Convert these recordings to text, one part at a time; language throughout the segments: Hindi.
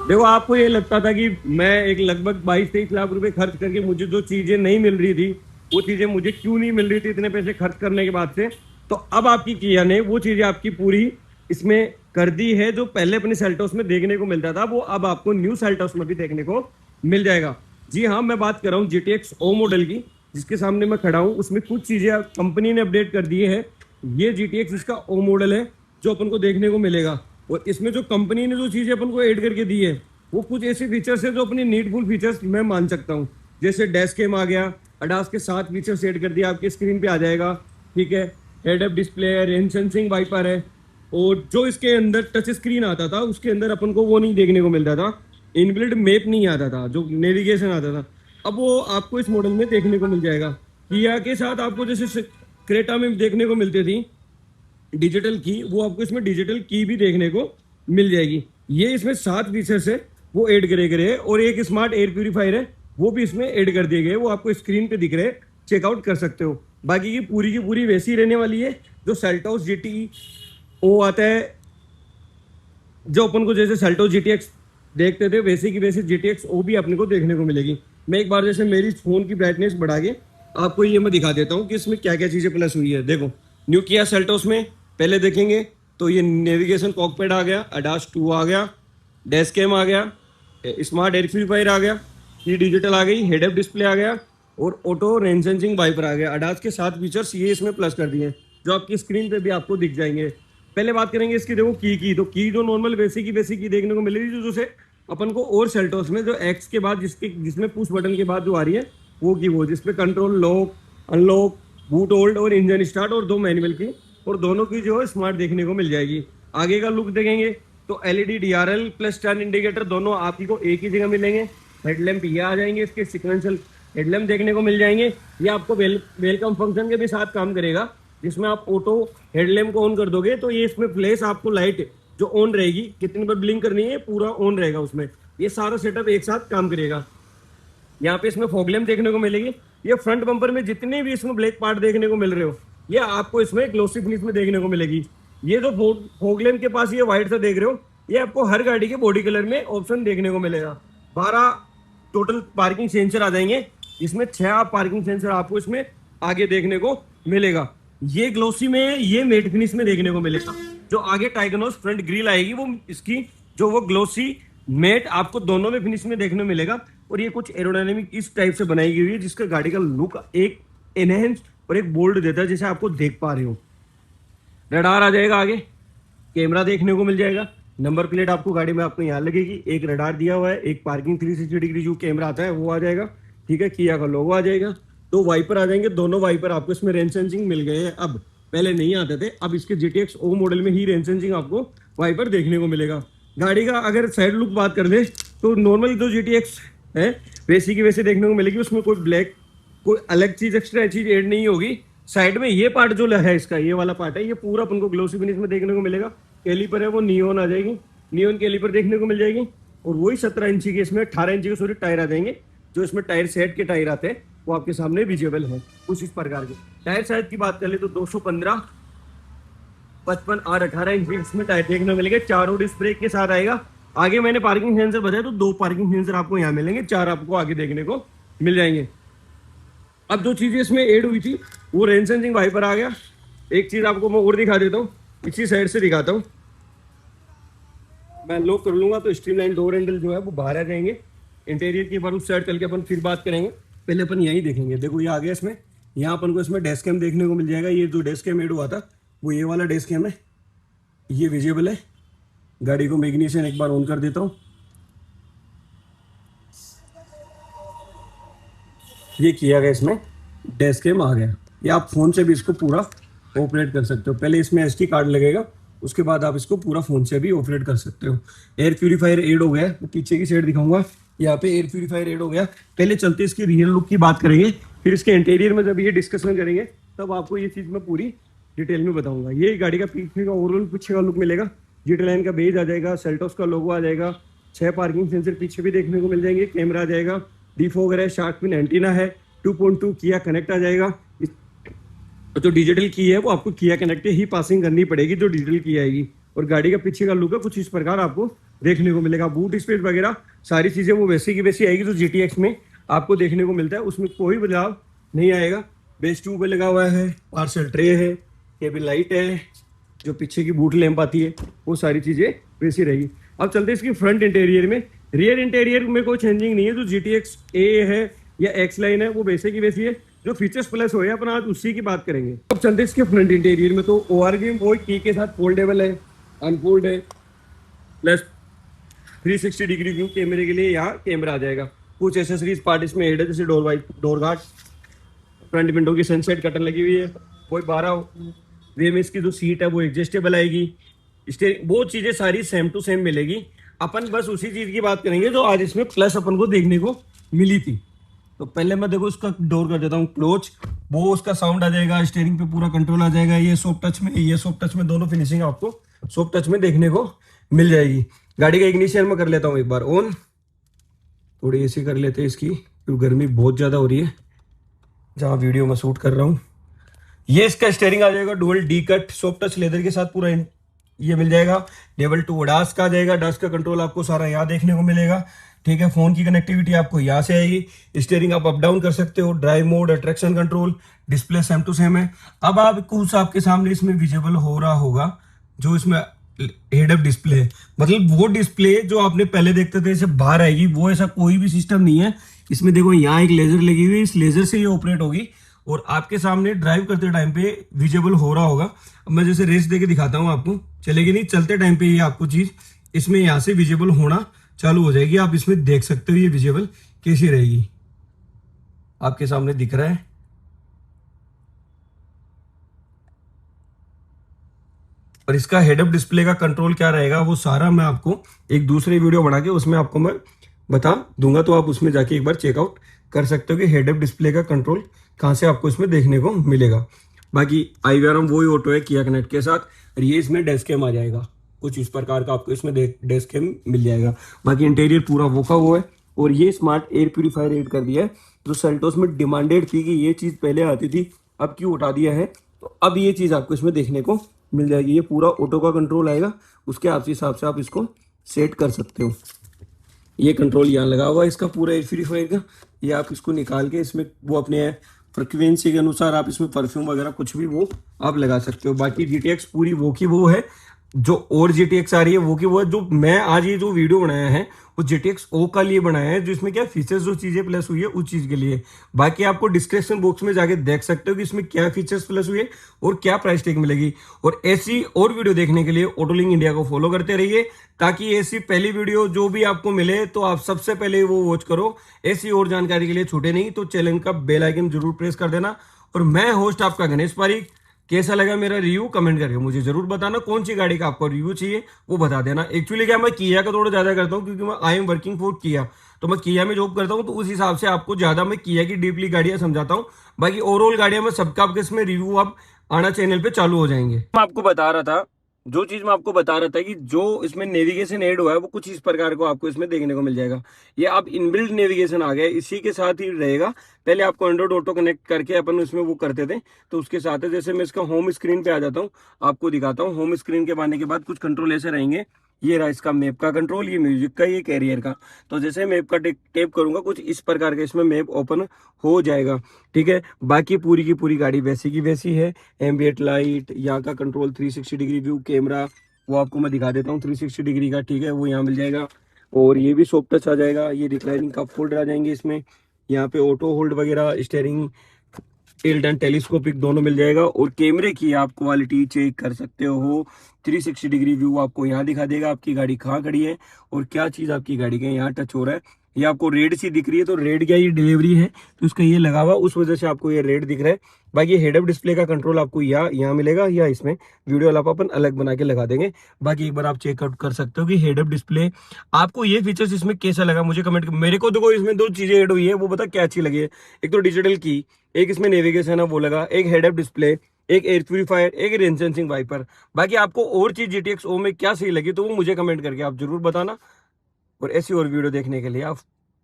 देखो आपको ये लगता था कि मैं एक लगभग 22-23 लाख रुपए खर्च करके मुझे जो चीजें नहीं मिल रही थी, वो चीजें मुझे क्यों नहीं मिल रही थी इतने पैसे खर्च करने के बाद से। तो अब आपकी किया ने वो चीजें आपकी पूरी इसमें कर दी है, जो पहले अपने सेल्टोस में देखने को मिलता था वो अब आपको न्यू सेल्टोस में भी देखने को मिल जाएगा। जी हाँ, मैं बात कर रहा हूँ GTX O मॉडल की, जिसके सामने मैं खड़ा हूँ। उसमें कुछ चीजें कंपनी ने अपडेट कर दी है। ये GTX इसका O मॉडल है जो अपन को देखने को मिलेगा। और इसमें जो कंपनी ने जो चीजें अपन को ऐड करके दी है, वो कुछ ऐसे फीचर्स है जो अपने नीडफुल फीचर्स मैं मान सकता हूँ। जैसे डैश कैम आ गया, अडास के 7 फीचर्स ऐड कर दिया, आपके स्क्रीन पे आ जाएगा। ठीक है, हेड अप डिस्प्ले है, रेन सेंसिंग वाइपर है। और जो इसके अंदर टच स्क्रीन आता था उसके अंदर अपन को वो नहीं देखने को मिलता था, इनबिल्ट मैप नहीं आता था, जो नेविगेशन आता था। अब वो आपको इस मॉडल में देखने को मिल जाएगा। किया के साथ आपको जैसे क्रेटा में देखने को मिलती थी डिजिटल की, वो आपको इसमें डिजिटल की भी देखने को मिल जाएगी। ये इसमें 7 फीचर्स है वो ऐड करे गए हैं। और एक स्मार्ट एयर प्यूरीफायर है वो भी इसमें ऐड कर दिए गए, वो आपको स्क्रीन पे दिख रहे हैं, चेकआउट कर सकते हो। बाकी की पूरी वैसी रहने वाली है जो सेल्टोस GT O आता है, जो अपन को जैसे सेल्टोस GTX देखते थे वैसे की वैसे GTX O भी अपने को देखने को मिलेगी। मैं एक बार जैसे मेरी फोन की ब्राइटनेस बढ़ा के आपको ये मैं दिखा देता हूँ कि इसमें क्या क्या चीजें प्लस हुई है। देखो, न्यू किया सेल्टोस में पहले देखेंगे तो ये नेविगेशन कॉकपिट आ गया, अडास 2 आ गया, डैश कैम आ गया, स्मार्ट एयर प्यूरीफायर आ गया, ये डिजिटल आ गई, हेड अप डिस्प्ले आ गया, और ऑटो रेन सेंसिंग वाइपर आ गया। अडास के 7 फीचर्स ये इसमें प्लस कर दिए जो आपकी स्क्रीन पे भी आपको दिख जाएंगे। पहले बात करेंगे इसकी, देखो की तो की जो नॉर्मल बेसिक की देखने को मिलेगी, जो जैसे अपन को और सेल्टोस में जो एक्स के बाद जिसमें पुश बटन के बाद जो आ रही है वो की वो, जिसपे control lock, unlock, boot hold और इंजन स्टार्ट और 2 मैनुअल की, और दोनों की जो है स्मार्ट देखने को मिल जाएगी। आगे का लुक देखेंगे तो LED DRL plus turn indicator दोनों आपकी को एक ही जगह मिलेंगे। हेडलैम्प ये आ जाएंगे, इसके सिक्वेंशियल हेडलैम्प देखने को मिल जाएंगे। ये आपको वेलकम फंक्शन के भी साथ काम करेगा, जिसमें आप ऑटो हेडलैम्प को ऑन कर दोगे तो ये इसमें फ्लैश आपको लाइट जो ऑन रहेगी, कितनी बार ब्लिंक करनी है पूरा ऑन रहेगा उसमें। ये सारा सेटअप एक साथ काम करेगा। यहाँ पे इसमें फॉग लैम्प देखने को मिलेगी। ये फ्रंट बम्पर में जितने भी इसमें ब्लैक पार्ट देखने को मिल रहे हो, ये आपको इसमें ग्लोसी फिनिश में देखने को मिलेगी। ये जो फॉग लैम्प के पास ये व्हाइट सा देख रहे हो, ये आपको हर गाड़ी के बॉडी कलर में ऑप्शन देखने को मिलेगा। 12 टोटल पार्किंग सेंसर आ जाएंगे, इसमें 6 पार्किंग सेंसर आपको इसमें आगे देखने को मिलेगा। ये ग्लोसी में, ये मेट फिनिश में देखने को मिलेगा। जो आगे टाइगनोस फ्रंट ग्रिल आएगी वो इसकी जो वो ग्लोसी मेट आपको दोनों में फिनिश में देखने को मिलेगा। और ये कुछ एरोडायनेमिक इस टाइप से बनाई हुई है जिसका गाड़ी का लुक एक एनहेंस और एक बोल्ड देता है, जैसे आपको देख पा रहे हो। रडार आ जाएगा, आगे कैमरा देखने को मिल जाएगा, नंबर प्लेट आपको गाड़ी में आपको यहाँ लगेगी, एक रडार दिया हुआ है, एक पार्किंग 360 डिग्री जो कैमरा आता है वो आ जाएगा। ठीक है, किया का लोगो आ जाएगा, 2 वाइपर आ जाएंगे, दोनों वाइपर आपको इसमें रेन सेंसिंग मिल गए हैं। अब पहले नहीं आते थे, अब इसके GTX O मॉडल में ही रेन सेंसिंग आपको वाइपर देखने को मिलेगा। गाड़ी का अगर साइड लुक बात कर दे तो नॉर्मल जो GTX है वैसी की वैसे देखने को मिलेगी, उसमें कोई ब्लैक कोई अलग चीज एक्स्ट्रा चीज ऐड नहीं होगी। साइड में ये पार्ट जो है इसका, ये वाला पार्ट है, ये पूरा अपन को ग्लोसी फिनिश में देखने को मिलेगा। कैलिपर है वो नियोन आ जाएगी, नियोन कैलिपर देखने को मिल जाएगी। और वही 17 इंची के इसमें 18 इंची के सॉरी टायर आ जाएंगे। जो इसमें टायर सेट के टायर आते हैं वो आपके सामने विजिबल है कुछ इस प्रकार के। टायर साइज की बात कर ले तो 215, 55 और 18 इंच इसमें टायर देखने को मिलेंगे। 4 डिस्क ब्रेक के साथ आएगा। आगे मैंने पार्किंग सेंसर बताया तो 2 पार्किंग सेंसर आपको यहाँ मिलेंगे, 4 आपको आगे देखने को मिल जाएंगे। अब जो चीजें इसमें ऐड हुई थी वो रेन सेंसिंग वाइपर आ गया। एक चीज आपको मैं और दिखा देता हूँ, इसी साइड से दिखाता हूँ। मैं लॉक कर लूंगा तो स्ट्रीमलाइन डोर हैंडल जो है वो बाहर आ जाएंगे। इंटीरियर की बार उस साइड चल के अपन फिर बात करेंगे, पहले अपन यही देखेंगे। देखो ये आ गया इसमें, यहाँ अपन को इसमें डैश कैम देखने को मिल जाएगा। ये जो डैश कैम ऐड हुआ था वो ये वाला डैश कैम है, ये विजिबल है। गाड़ी को मैग्नीशियन एक बार ऑन कर देता हूँ, ये किया गया इसमें डैश कैम आ गया। ये आप फोन से भी इसको पूरा ऑपरेट कर सकते हो। पहले इसमें SD कार्ड लगेगा, उसके बाद आप इसको पूरा फोन से भी ऑपरेट कर सकते हो। एयर प्यूरीफायर ऐड हो गया, तो पीछे की साइड दिखाऊंगा, यहाँ पे एयर प्यूरीफायर ऐड हो गया। पहले चलते इसकी रियल लुक की बात करेंगे, फिर इसके इंटीरियर में जब ये डिस्कशन करेंगे तब आपको ये चीज़ मैं पूरी डिटेल में बताऊंगा। ये गाड़ी का पीछे का ओवरऑल पीछे का लुक मिलेगा। GT लाइन का बेज आ जाएगा, सेल्टोस का लोगो आ जाएगा, 6 पार्किंग सेंसर पीछे भी देखने को मिल जाएंगे, कैमरा आ जाएगा, डिफॉगर है, शार्क पिन एंटीना है, 2.2 किया कनेक्ट आ जाएगा। जो डिजिटल की है वो आपको किया कनेक्ट ही पासिंग करनी पड़ेगी, जो डिजिटल की आएगी। और गाड़ी का पीछे का लुक है कुछ इस प्रकार आपको देखने को मिलेगा। बूट स्पेस वगैरह सारी चीज़ें वो वैसी की वैसी आएगी जो GTX में आपको देखने को मिलता है, उसमें कोई बदलाव नहीं आएगा। बेस ट्यूब पे लगा हुआ है, पार्सल ट्रे है, केबिन लाइट है, जो पीछे की बूट लैंप आती है वो सारी चीज़ें वैसी रहेगी। अब चलते हैं इसकी फ्रंट इंटीरियर में। रियर इंटीरियर में कोई चेंजिंग नहीं है, जो GTX A है या X लाइन है वो वैसे की वैसी है। जो फीचर्स प्लस हो अपन आज उसी की बात करेंगे। अब चलते हैं इसके फ्रंट इंटीरियर में। तो ORV वो की के साथ फोल्डेबल है, अनफोल्ड है, प्लस 360 डिग्री व्यू कैमरे के लिए यहाँ कैमरा आ जाएगा। कुछ एसेसरीज पार्ट इसमें ऐड है, जैसे डोर गार्ड, फ्रंट विंडो की सनसेट कर्टन लगी हुई है, कोई 12 VMS की जो सीट है वो एडजस्टेबल आएगी। वो चीज़ें सारी सेम टू सेम मिलेगी। अपन बस उसी चीज़ की बात करेंगे जो आज इसमें प्लस अपन को देखने को मिली थी। तो पहले मैं देखो उसका डोर कर देता हूँ क्लोज, वो उसका साउंड आ जाएगा, स्टीयरिंग पे पूरा कंट्रोल आ जाएगा। ये सॉफ्ट टच में, ये सॉफ्ट टच में, दोनों फिनिशिंग आपको सॉफ्ट टच में देखने को मिल जाएगी। गाड़ी का इग्निशन में कर लेता हूँ एक बार ऑन, थोड़ी एसी कर लेते हैं इसकी क्योंकि गर्मी बहुत ज़्यादा हो रही है जहाँ वीडियो में शूट कर रहा हूँ। ये इसका स्टीयरिंग आ जाएगा dual D cut soft touch leather के साथ पूरा ये मिल जाएगा। लेवल 2 ADAS का आ जाएगा, ADAS का कंट्रोल आपको सारा यहाँ देखने को मिलेगा। ठीक है, फोन की कनेक्टिविटी आपको यहाँ से आएगी। स्टीयरिंग आप अप डाउन कर सकते हो, drive mode, traction control, display same to same है। अब आप कुछ आपके सामने इसमें विजिबल हो रहा होगा जो इसमें हेड अप डिस्प्ले है, मतलब वो डिस्प्ले जो आपने पहले देखते थे जैसे बाहर आएगी, वो ऐसा कोई भी सिस्टम नहीं है इसमें। देखो यहाँ एक लेजर लगी हुई है, इस लेजर से ये ऑपरेट होगी और आपके सामने ड्राइव करते टाइम पे विजिबल हो रहा होगा। अब मैं जैसे रेस देके दिखाता हूँ आपको, चलेगी नहीं, चलते टाइम पे ये आपको चीज इसमें यहाँ से विजिबल होना चालू हो जाएगी। आप इसमें देख सकते हो ये विजिबल कैसी रहेगी, आपके सामने दिख रहा है। और इसका हेड अप डिस्प्ले का कंट्रोल क्या रहेगा वो सारा मैं आपको एक दूसरे वीडियो बना के उसमें आपको मैं बता दूंगा, तो आप उसमें जाके एक बार चेकआउट कर सकते हो कि हेड अप डिस्प्ले का कंट्रोल कहाँ से आपको इसमें देखने को मिलेगा। बाकी IVRM वही ऑटो है किया कनेक्ट के साथ, और ये इसमें डेस्क कैम आ जाएगा, कुछ इस प्रकार का आपको इसमें डेस्क कैम मिल जाएगा। बाकी इंटीरियर पूरा वोका हुआ है। और ये स्मार्ट एयर प्यूरीफायर ऐड कर दिया है, जो सेल्टोस में डिमांडेड थी कि ये चीज़ पहले आती थी, अब क्यों उठा दिया है, तो अब ये चीज़ आपको इसमें देखने को मिल जाएगी। ये पूरा ऑटो का कंट्रोल आएगा, उसके हिसाब से आप इसको सेट कर सकते हो। ये कंट्रोल यहाँ लगा हुआ है इसका पूरा एयर प्यूरीफायर का, ये आप इसको निकाल के इसमें वो अपने फ्रिक्वेंसी के अनुसार आप इसमें परफ्यूम वगैरह कुछ भी वो आप लगा सकते हो। बाकी GTX पूरी वो की वो है, जो और GTX आ रही है वो की वो है। जो मैं आज ये जो वीडियो बनाया है वो GTX O का लिए बनाया है, जो इसमें क्या फीचर्स जो चीजें प्लस हुई है उस चीज के लिए। बाकी आपको डिस्क्रिप्शन बॉक्स में जाके देख सकते हो कि इसमें क्या फीचर्स प्लस हुए और क्या प्राइस टैग मिलेगी। और ऐसी और वीडियो देखने के लिए ऑटोलिंक इंडिया को फॉलो करते रहिए, ताकि ऐसी पहली वीडियो जो भी आपको मिले तो आप सबसे पहले वो वॉच करो। ऐसी और जानकारी के लिए छूटे नहीं तो चैनल का बेल आइकन जरूर प्रेस कर देना। और मैं होस्ट आपका गणेश पारीक, कैसा लगा मेरा रिव्यू कमेंट करके मुझे जरूर बताना। कौन सी गाड़ी का आपको रिव्यू चाहिए वो बता देना। एक्चुअली क्या मैं किया का थोड़ा ज्यादा करता हूँ, क्योंकि मैं आई एम वर्किंग फॉर किया, तो मैं किया में जॉब करता हूँ, तो उस हिसाब से आपको ज्यादा मैं किया की डीपली गाड़ियां समझाता हूँ। बाकी ओवरऑल गाड़ियां में सबका आपके इसमें रिव्यू आप आना चैनल पे चालू हो जाएंगे। मैं आपको बता रहा था, जो चीज मैं आपको बता रहा था कि जो इसमें नेविगेशन ऐड हुआ है वो कुछ इस प्रकार को आपको इसमें देखने को मिल जाएगा। ये आप इनबिल्ट नेविगेशन आ गया, इसी के साथ ही रहेगा। पहले आपको एंड्रॉइड ऑटो कनेक्ट करके अपन उसमें वो करते थे, तो उसके साथ है। जैसे मैं इसका होम स्क्रीन पे आ जाता हूँ, आपको दिखाता हूँ। होम स्क्रीन के आने के बाद कुछ कंट्रोल ऐसे रहेंगे। ये रहा इसका मैप का कंट्रोल, ये म्यूजिक का, ये कैरियर का। तो जैसे मैप का टेप करूंगा कुछ इस प्रकार का इसमें मैप ओपन हो जाएगा। ठीक है, बाकी पूरी की पूरी गाड़ी वैसी की वैसी है। एम्बिएंट लाइट, यहाँ का कंट्रोल, 360 डिग्री व्यू कैमरा वो आपको मैं दिखा देता हूँ 360 डिग्री का। ठीक है, वो यहाँ मिल जाएगा। और ये भी सॉफ्ट टच आ जाएगा। ये रिक्लाइनिंग कप होल्डर आ जाएंगे इसमें। यहाँ पे ऑटो होल्ड वगैरह, स्टीयरिंग, टिल्ट एंड टेलीस्कोपिक दोनों मिल जाएगा। और कैमरे की आप क्वालिटी चेक कर सकते हो। 360 डिग्री व्यू आपको यहाँ दिखा देगा, आपकी गाड़ी कहाँ खड़ी है और क्या चीज आपकी गाड़ी के यहाँ टच हो रहा है। ये आपको रेड सी दिख रही है, तो रेड क्या, ये डिलीवरी है तो उसका ये लगा हुआ, उस वजह से आपको ये रेड दिख रहा है। बाकी हेड अप डिस्प्ले का कंट्रोल आपको यहाँ मिलेगा, या इसमें वीडियो वाला अपन अलग बना के लगा देंगे। बाकी एक बार आप चेकआउट कर सकते हो कि हेड अप डिस्प्ले आपको ये फीचर्स इसमें कैसा लगा, मुझे कमेंट। मेरे को देखो इसमें दो चीजें ऐड हुई है, वो बता क्या अच्छी लगी है। एक तो डिजिटल की, एक इसमें नेविगेशन है वो लगा, एक हेड अप डिस्प्ले, एक एयर प्यूरीफायर, एक रेन सेंसिंग वाइपर। बाकी आपको और चीज GTX O में क्या सही लगी तो वो मुझे कमेंट करके आप जरूर बताना। और ऐसी और वीडियो देखने के लिए आप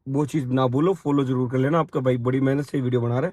वो चीज ना भूलो, फॉलो जरूर कर लेना। आपका भाई बड़ी मेहनत से वीडियो बना रहा है।